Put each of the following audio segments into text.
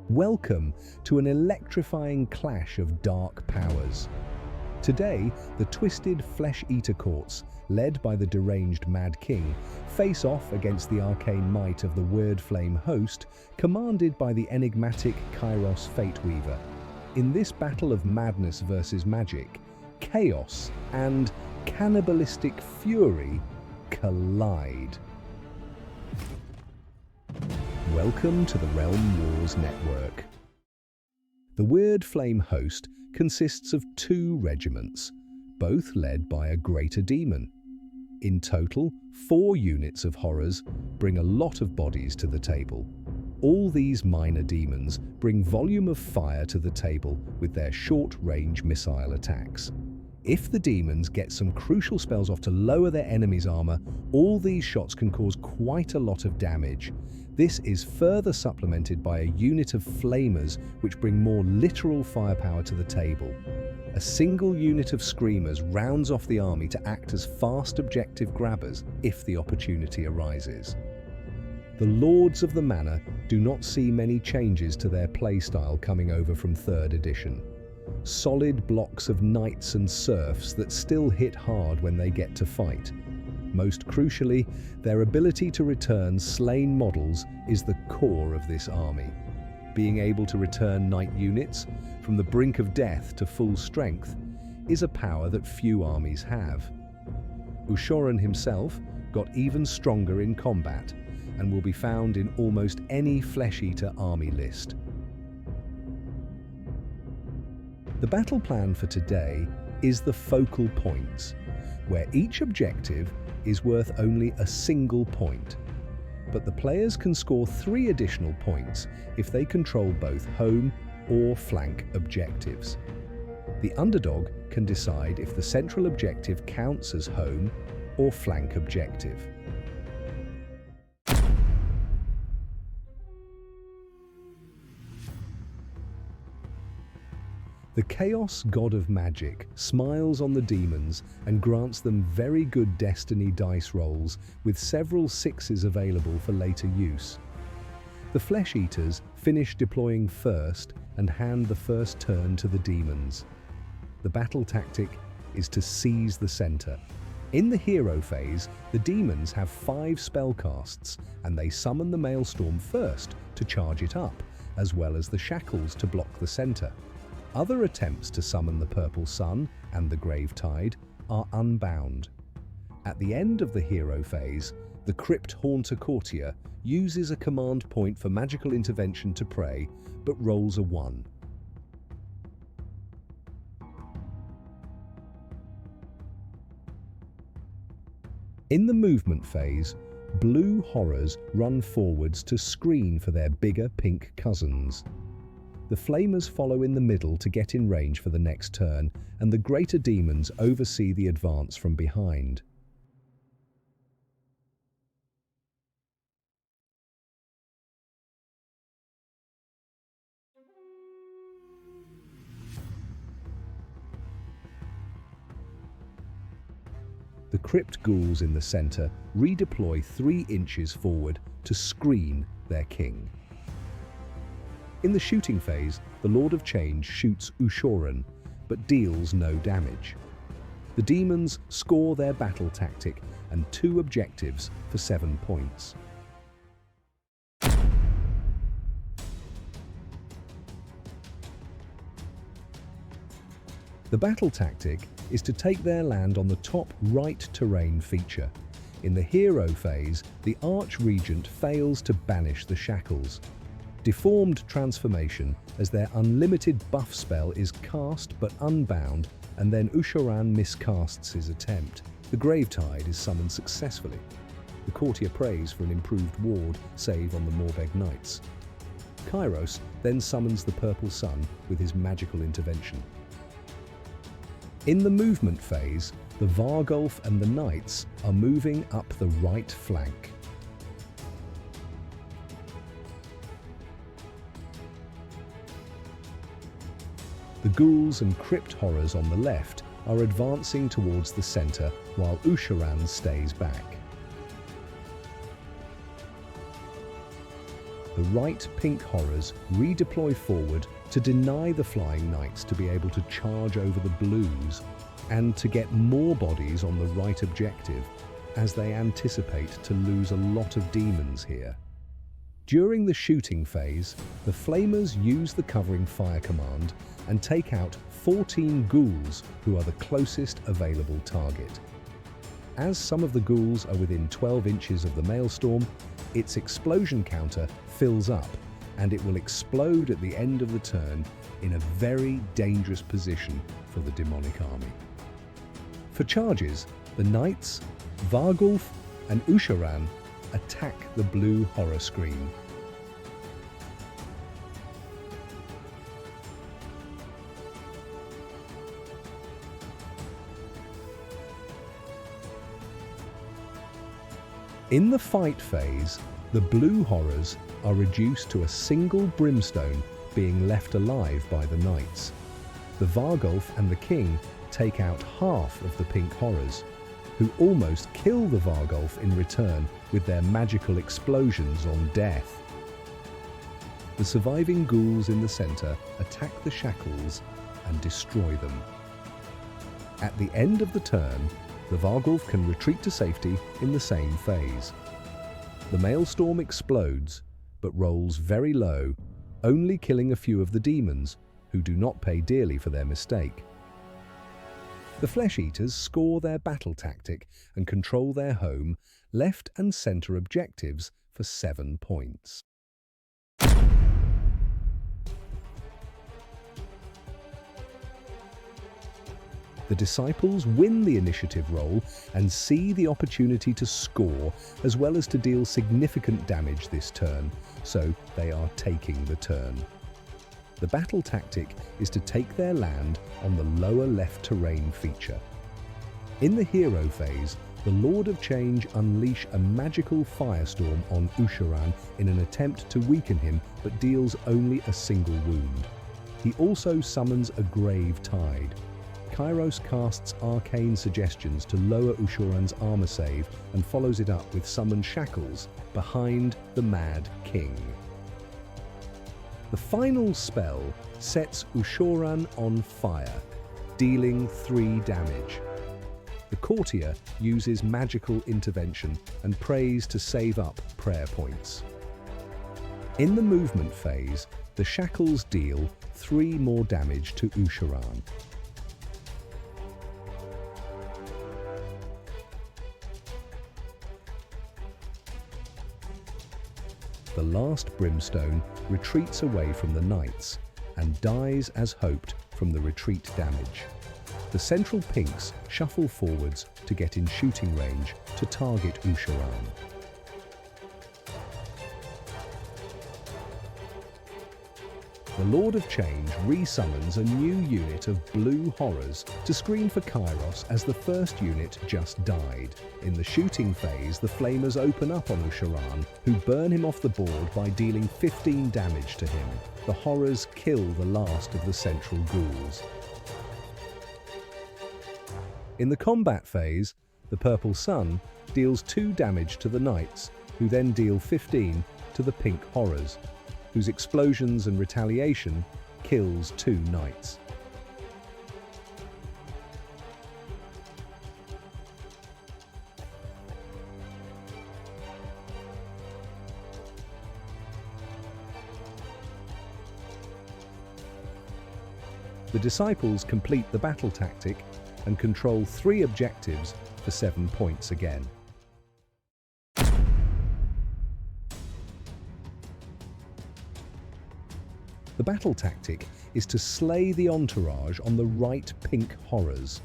Welcome to an electrifying clash of dark powers. Today, the twisted flesh-eater courts, led by the deranged Mad King, face off against the arcane might of the Word Flame host, commanded by the enigmatic Kairos Fate Weaver. In this battle of madness versus magic, chaos and cannibalistic fury collide. Welcome to the Realm Wars Network. The Word Flame host consists of 2 regiments, both led by a greater demon. In total, 4 units of horrors bring a lot of bodies to the table. All these minor demons bring volume of fire to the table with their short-range missile attacks. If the demons get some crucial spells off to lower their enemy's armor, all these shots can cause quite a lot of damage. This is further supplemented by a unit of flamers which bring more literal firepower to the table. A single unit of screamers rounds off the army to act as fast objective grabbers if the opportunity arises. The Lords of the Manor do not see many changes to their playstyle coming over from 3rd edition. Solid blocks of knights and serfs that still hit hard when they get to fight. Most crucially, their ability to return slain models is the core of this army. Being able to return knight units from the brink of death to full strength is a power that few armies have. Ushoran himself got even stronger in combat and will be found in almost any flesh-eater army list. The battle plan for today is the focal points, where each objective is worth only a single point, but the players can score 3 additional points if they control both home or flank objectives. The underdog can decide if the central objective counts as home or flank objective. The Chaos God of Magic smiles on the demons and grants them very good destiny dice rolls with several 6s available for later use. The Flesh Eaters finish deploying first and hand the first turn to the demons. The battle tactic is to seize the center. In the hero phase, the demons have 5 spellcasts and they summon the Maelstrom first to charge it up, as well as the Shackles to block the center. Other attempts to summon the Purple Sun and the Gravetide are unbound. At the end of the hero phase, the Crypt Haunter Courtier uses a command point for magical intervention to pray, but rolls a 1. In the movement phase, blue horrors run forwards to screen for their bigger pink cousins. The Flamers follow in the middle to get in range for the next turn, and the greater demons oversee the advance from behind. The Crypt Ghouls in the center redeploy 3 inches forward to screen their king. In the shooting phase, the Lord of Change shoots Ushoran, but deals no damage. The demons score their battle tactic and 2 objectives for 7 points. The battle tactic is to take their land on the top right terrain feature. In the hero phase, the Archregent fails to banish the Shackles. Deformed Transformation, as their unlimited buff spell is cast but unbound, and then Ushoran miscasts his attempt. The Gravetide is summoned successfully. The Courtier prays for an improved ward save on the Morbeg Knights. Kairos then summons the Purple Sun with his magical intervention. In the movement phase, the Vargulf and the Knights are moving up the right flank. The Ghouls and Crypt Horrors on the left are advancing towards the center while Ushoran stays back. the right pink horrors redeploy forward to deny the flying knights to be able to charge over the blues and to get more bodies on the right objective, as they anticipate to lose a lot of demons here. During the shooting phase, the flamers use the covering fire command and take out 14 ghouls, who are the closest available target. As some of the ghouls are within 12 inches of the maelstrom, its explosion counter fills up and it will explode at the end of the turn in a very dangerous position for the demonic army. For charges, the knights, Vargulf and Usharan attack the blue horror screen. In the fight phase, the blue horrors are reduced to a single brimstone being left alive by the knights. The Vargulf and the king take out half of the pink horrors, who almost kill the Vargulf in return with their magical explosions on death. The surviving ghouls in the centre attack the shackles and destroy them. At the end of the turn, the Vargulf can retreat to safety in the same phase. The maelstrom explodes, but rolls very low, only killing a few of the demons, who do not pay dearly for their mistake. The Flesh Eaters score their battle tactic and control their home, left and centre objectives for 7 points. The Disciples win the initiative roll and see the opportunity to score as well as to deal significant damage this turn, so they are taking the turn. The battle tactic is to take their land on the lower left terrain feature. In the hero phase, the Lord of Change unleash a magical firestorm on Usharan in an attempt to weaken him, but deals only a single wound. He also summons a grave tide. Kairos casts arcane suggestions to lower Usharan's armor save and follows it up with summoned shackles behind the Mad King. The final spell sets Usharan on fire, dealing 3 damage. The courtier uses magical intervention and prays to save up prayer points. In the movement phase, the shackles deal 3 more damage to Usharan. The last brimstone retreats away from the knights and dies as hoped from the retreat damage. The central pinks shuffle forwards to get in shooting range to target Usharan. The Lord of Change resummons a new unit of blue horrors to screen for Kairos as the first unit just died. In the shooting phase, the flamers open up on Usharan, who burn him off the board by dealing 15 damage to him. The horrors kill the last of the central ghouls. In the combat phase, the Purple Sun deals 2 damage to the knights, who then deal 15 to the pink horrors, whose explosions and retaliation kills 2 knights. The Disciples complete the battle tactic and control 3 objectives for 7 points again. The battle tactic is to slay the entourage on the right pink horrors.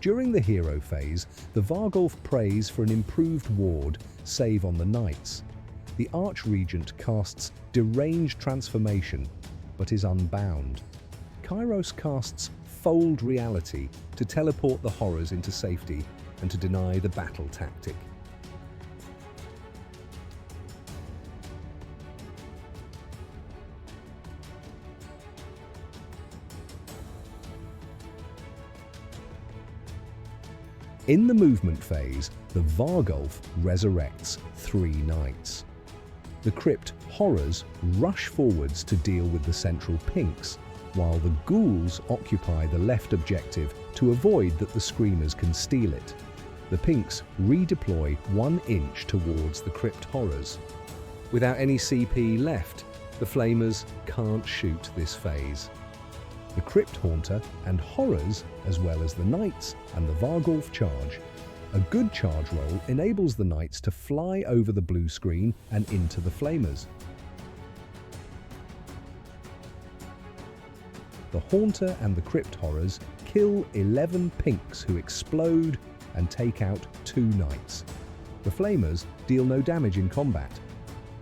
During the hero phase, the Vargulf prays for an improved ward save on the knights. The Archregent casts Deranged Transformation, but is unbound. Kairos casts Fold Reality to teleport the horrors into safety and to deny the battle tactic. In the movement phase, the Vargulf resurrects 3 knights. The crypt horrors rush forwards to deal with the central pinks, while the ghouls occupy the left objective to avoid that the screamers can steal it. The pinks redeploy 1 inch towards the crypt horrors. Without any CP left, the flamers can't shoot this phase. The crypt haunter and horrors, as well as the knights and the Vargulf charge. A good charge roll enables the knights to fly over the blue screen and into the flamers. The haunter and the crypt horrors kill 11 pinks who explode and take out 2 knights. The flamers deal no damage in combat.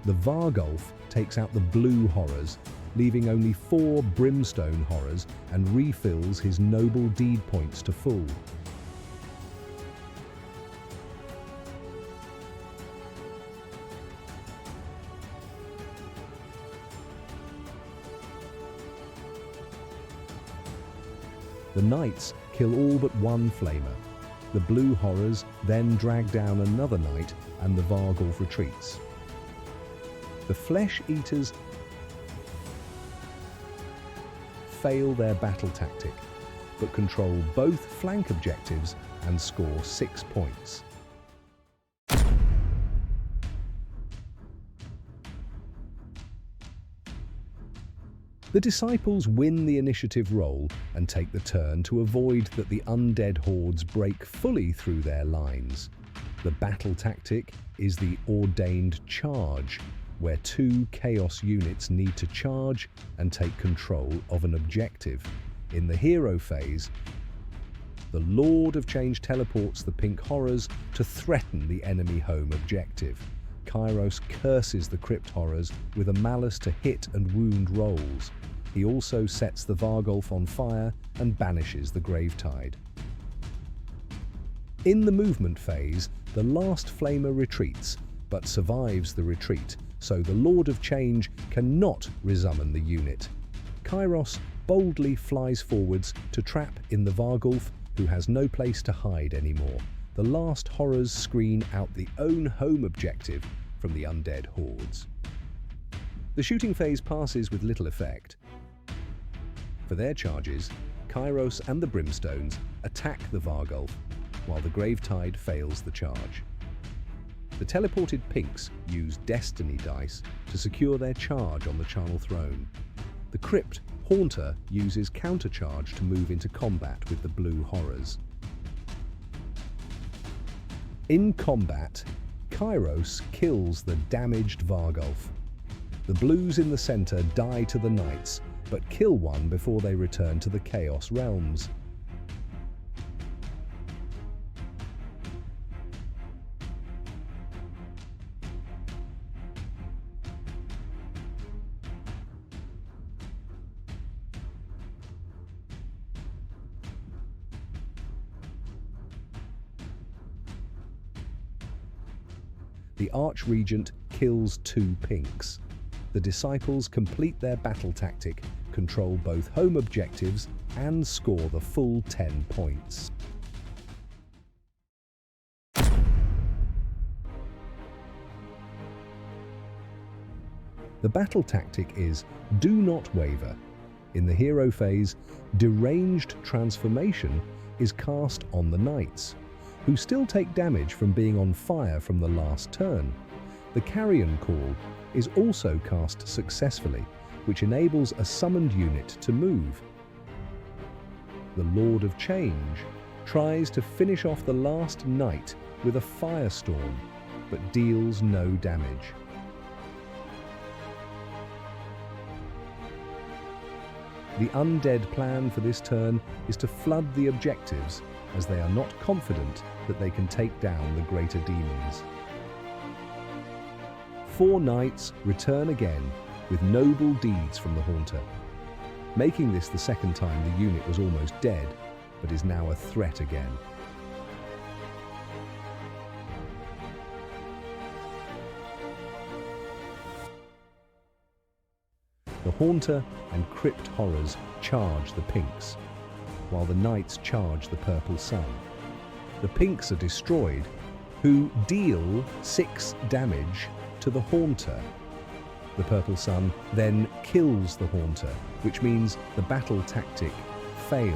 The Vargulf takes out the blue horrors, leaving only 4 brimstone horrors, and refills his noble deed points to full. The knights kill all but 1 flamer. The blue horrors then drag down another knight, and the Vargulf retreats. The flesh eaters fail their battle tactic, but control both flank objectives and score 6 points. The disciples win the initiative roll and take the turn to avoid that the undead hordes break fully through their lines. The battle tactic is the ordained charge, where 2 chaos units need to charge and take control of an objective. In the hero phase, the Lord of Change teleports the pink horrors to threaten the enemy home objective. Kairos curses the crypt horrors with a malice to hit and wound rolls. He also sets the Vargulf on fire and banishes the Gravetide. In the movement phase, the last flamer retreats, but survives the retreat, so the Lord of Change cannot resummon the unit. Kairos boldly flies forwards to trap in the Vargulf, who has no place to hide anymore. The last horrors screen out the own home objective from the undead hordes. The shooting phase passes with little effect. For their charges, Kairos and the Brimstones attack the Vargulf, while the Gravetide fails the charge. The teleported pinks use Destiny dice to secure their charge on the Charnel Throne. The Crypt Haunter uses countercharge to move into combat with the blue horrors. In combat, Kairos kills the damaged Vargulf. The blues in the center die to the knights, but kill one before they return to the Chaos Realms. The Archregent kills 2 pinks. The disciples complete their battle tactic, control both home objectives, and score the full 10 points. The battle tactic is do not waver. In the hero phase, deranged transformation is cast on the knights, who still take damage from being on fire from the last turn. The Carrion Call is also cast successfully, which enables a summoned unit to move. The Lord of Change tries to finish off the last knight with a firestorm, but deals no damage. The undead plan for this turn is to flood the objectives, as they are not confident that they can take down the greater demons. 4 knights return again with noble deeds from the Haunter, making this the second time the unit was almost dead, but is now a threat again. The Haunter and Crypt Horrors charge the pinks, while the knights charge the Purple Sun. The pinks are destroyed, who deal 6 damage to the Haunter, The Purple Sun then kills the Haunter, which means the battle tactic failed.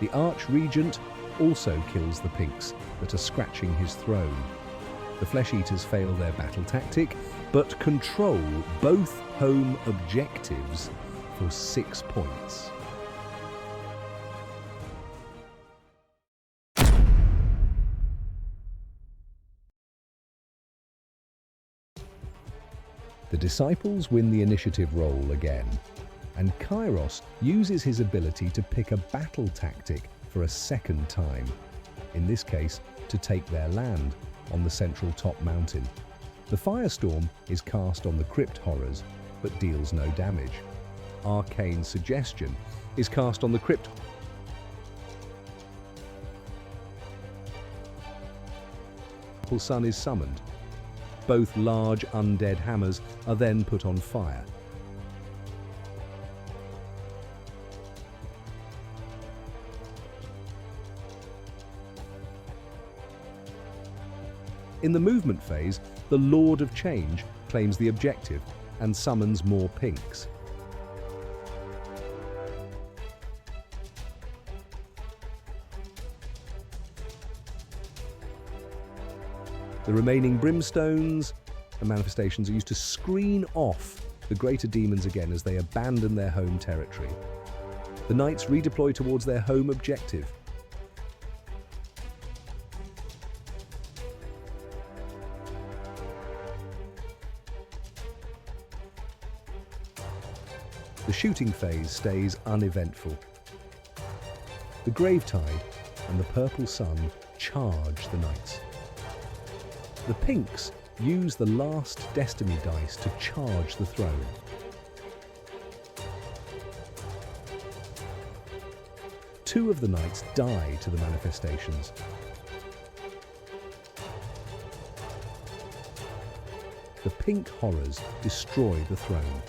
The Archregent also kills the Pinks that are scratching his throne. The Flesh Eaters fail their battle tactic, but control both home objectives for 6 points. The Disciples win the initiative roll again, and Kairos uses his ability to pick a battle tactic for a second time, in this case to take their land on the central top mountain. The Firestorm is cast on the Crypt Horrors, but deals no damage. Arcane Suggestion is cast on the Crypt. Purple Sun is summoned. Both large undead hammers are then put on fire. In the movement phase, the Lord of Change claims the objective and summons more Pinks. The remaining Brimstones and manifestations are used to screen off the greater demons again as they abandon their home territory. The Knights redeploy towards their home objective. The shooting phase stays uneventful. The Gravetide and the Purple Sun charge the Knights. The Pinks use the last Destiny dice to charge the throne. Two of the Knights die to the manifestations. The Pink Horrors destroy the throne.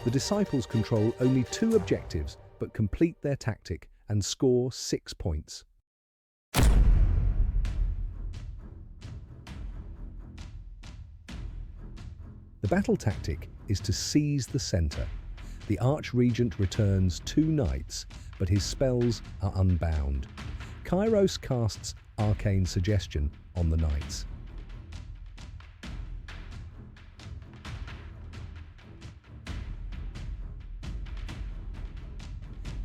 The Disciples control only 2 objectives, but complete their tactic and score 6 points. The battle tactic is to seize the centre. The Archregent returns 2 Knights, but his spells are unbound. Kairos casts Arcane Suggestion on the Knights.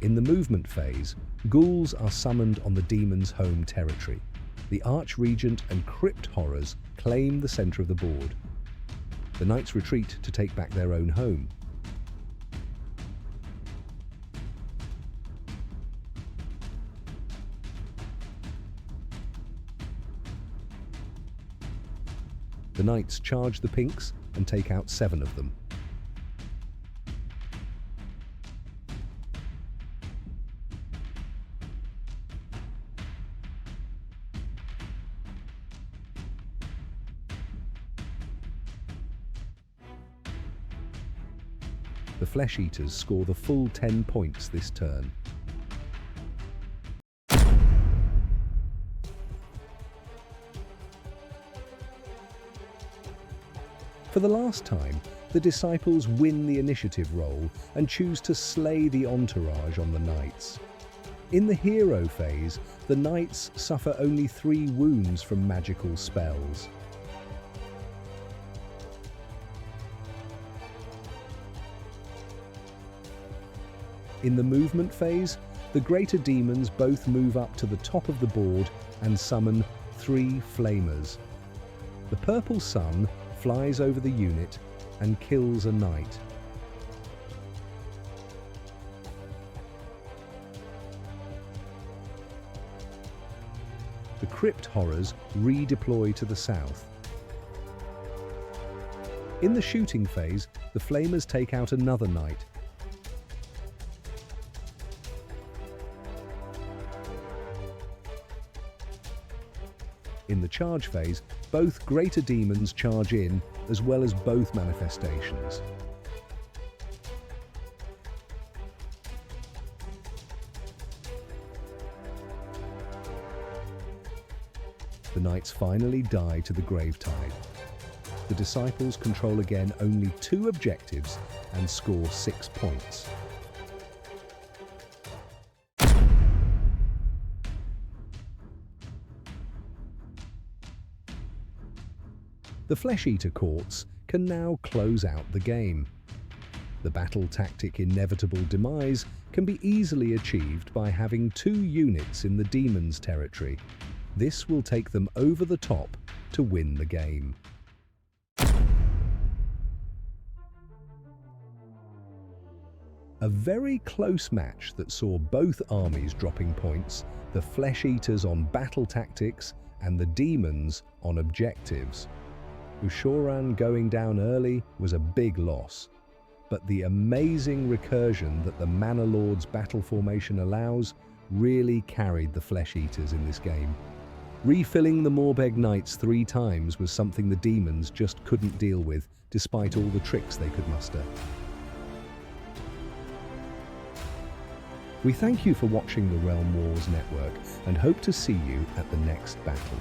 In the movement phase, ghouls are summoned on the demon's home territory. The Archregent and Crypt Horrors claim the centre of the board. The Knights retreat to take back their own home. The Knights charge the Pinks and take out 7 of them. The Flesh Eaters score the full 10 points this turn. For the last time, the Disciples win the initiative roll and choose to slay the entourage on the Knights. In the hero phase, the Knights suffer only 3 wounds from magical spells. In the movement phase, the greater demons both move up to the top of the board and summon 3 flamers. The Purple Sun flies over the unit and kills a knight. The Crypt Horrors redeploy to the south. In the shooting phase, the Flamers take out another knight. In the the charge phase, both greater demons charge in, as well as both manifestations. The knights finally die to the Gravetide. The disciples control again only 2 objectives and score 6 points. The Flesh Eater courts can now close out the game. The battle tactic Inevitable Demise can be easily achieved by having 2 units in the demons' territory. This will take them over the top to win the game. A very close match that saw both armies dropping points, the Flesh Eaters on battle tactics and the demons on objectives. Ushoran going down early was a big loss, but the amazing recursion that the Manor Lord's battle formation allows really carried the Flesh Eaters in this game. Refilling the Morbeg Knights 3 times was something the demons just couldn't deal with, despite all the tricks they could muster. We thank you for watching the Realm Wars Network and hope to see you at the next battle.